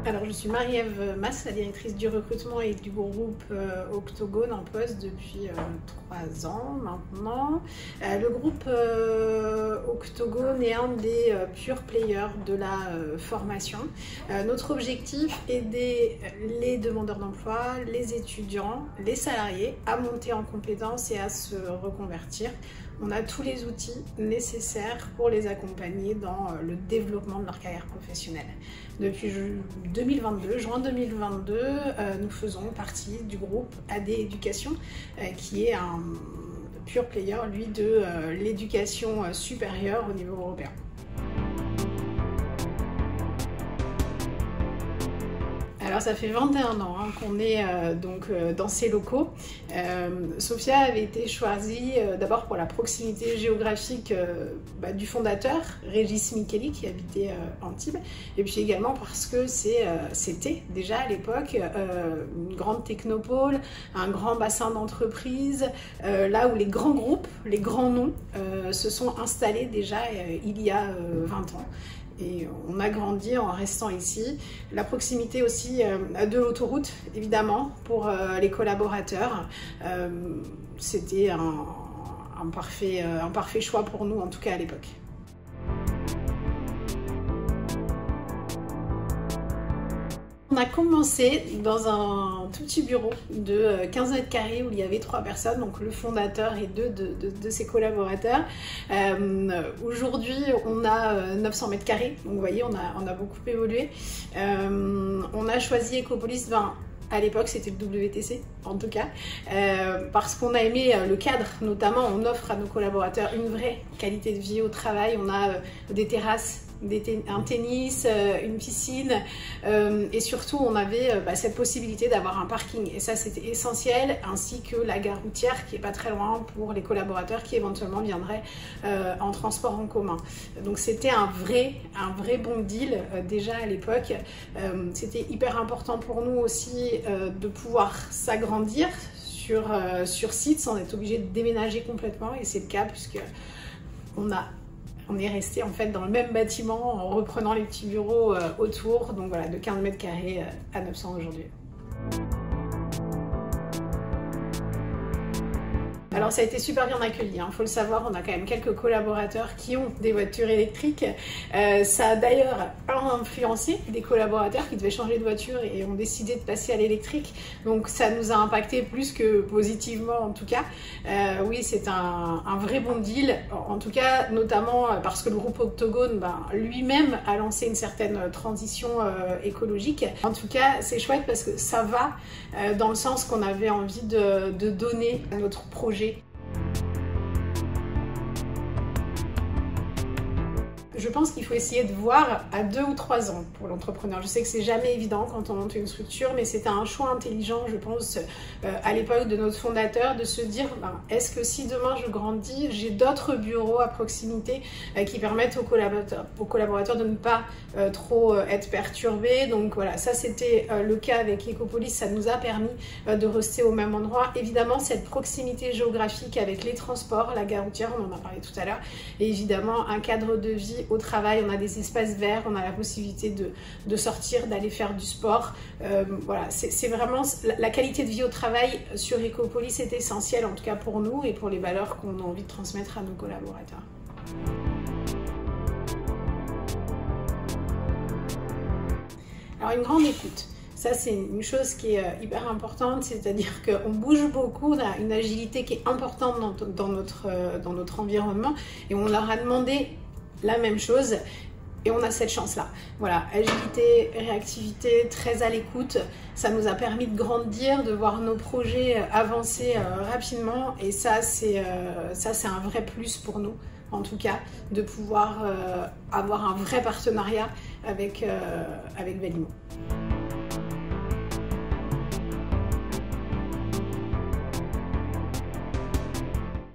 Alors, je suis Marie-Ève Mas, la directrice du recrutement et du groupe Octogone en poste depuis 3 ans maintenant. Le groupe Octogone est un des pure players de la formation. Notre objectif est d'aider les demandeurs d'emploi, les étudiants, les salariés à monter en compétences et à se reconvertir. On a tous les outils nécessaires pour les accompagner dans le développement de leur carrière professionnelle. Depuis juin 2022, nous faisons partie du groupe AD Éducation, qui est un pure player, lui, de l'éducation supérieure au niveau européen. Alors ça fait 21 ans qu'on est dans ces locaux. Sophia avait été choisie d'abord pour la proximité géographique du fondateur, Régis Micheli, qui habitait Antibes, et puis également parce que c'était déjà à l'époque une grande technopole, un grand bassin d'entreprises, là où les grands groupes, les grands noms se sont installés déjà il y a 20 ans. Et on a grandi en restant ici. La proximité aussi de l'autoroute, évidemment, pour les collaborateurs. C'était un parfait choix pour nous, en tout cas à l'époque. On a commencé dans un tout petit bureau de 15 mètres carrés où il y avait 3 personnes, donc le fondateur et 2 de ses collaborateurs. Aujourd'hui, on a 900 mètres carrés, donc vous voyez, on a beaucoup évolué. On a choisi Ecopolis, à l'époque c'était le WTC en tout cas, parce qu'on a aimé le cadre, notamment on offre à nos collaborateurs une vraie qualité de vie au travail. On a des terrasses, un tennis, une piscine, et surtout on avait cette possibilité d'avoir un parking, et ça c'était essentiel, ainsi que la gare routière qui est pas très loin pour les collaborateurs qui éventuellement viendraient en transport en commun. Donc c'était un vrai bon deal déjà à l'époque. C'était hyper important pour nous aussi de pouvoir s'agrandir sur site sans être obligé de déménager complètement, et c'est le cas puisque on est resté en fait dans le même bâtiment en reprenant les petits bureaux autour, donc voilà, de 15 mètres carrés à 900 aujourd'hui. Alors ça a été super bien accueilli, il faut le savoir, on a quand même quelques collaborateurs qui ont des voitures électriques. Ça a d'ailleurs influencé des collaborateurs qui devaient changer de voiture et ont décidé de passer à l'électrique. Donc ça nous a impacté plus que positivement en tout cas. Oui, c'est un vrai bon deal, en tout cas notamment parce que le groupe Octogone lui-même a lancé une certaine transition écologique. En tout cas, c'est chouette parce que ça va dans le sens qu'on avait envie de donner à notre projet. Je pense qu'il faut essayer de voir à 2 ou 3 ans pour l'entrepreneur. Je sais que c'est jamais évident quand on monte une structure, mais c'était un choix intelligent, je pense, à l'époque de notre fondateur, de se dire est-ce que si demain je grandis, j'ai d'autres bureaux à proximité qui permettent aux collaborateurs de ne pas trop être perturbés. Donc voilà, ça c'était le cas avec Ecopolis, ça nous a permis de rester au même endroit. Évidemment, cette proximité géographique avec les transports, la gare routière, on en a parlé tout à l'heure, et évidemment un cadre de vie au travail, on a des espaces verts, on a la possibilité de sortir, d'aller faire du sport. Voilà, c'est vraiment la qualité de vie au travail sur Ecopolis est essentielle, en tout cas pour nous et pour les valeurs qu'on a envie de transmettre à nos collaborateurs. Alors une grande écoute. Ça, c'est une chose qui est hyper importante, c'est-à-dire qu'on bouge beaucoup, on a une agilité qui est importante dans notre environnement, et on leur a demandé la même chose, et on a cette chance-là. Voilà, agilité, réactivité, très à l'écoute, ça nous a permis de grandir, de voir nos projets avancer rapidement, et ça c'est un vrai plus pour nous, en tout cas, de pouvoir avoir un vrai partenariat avec Valimo.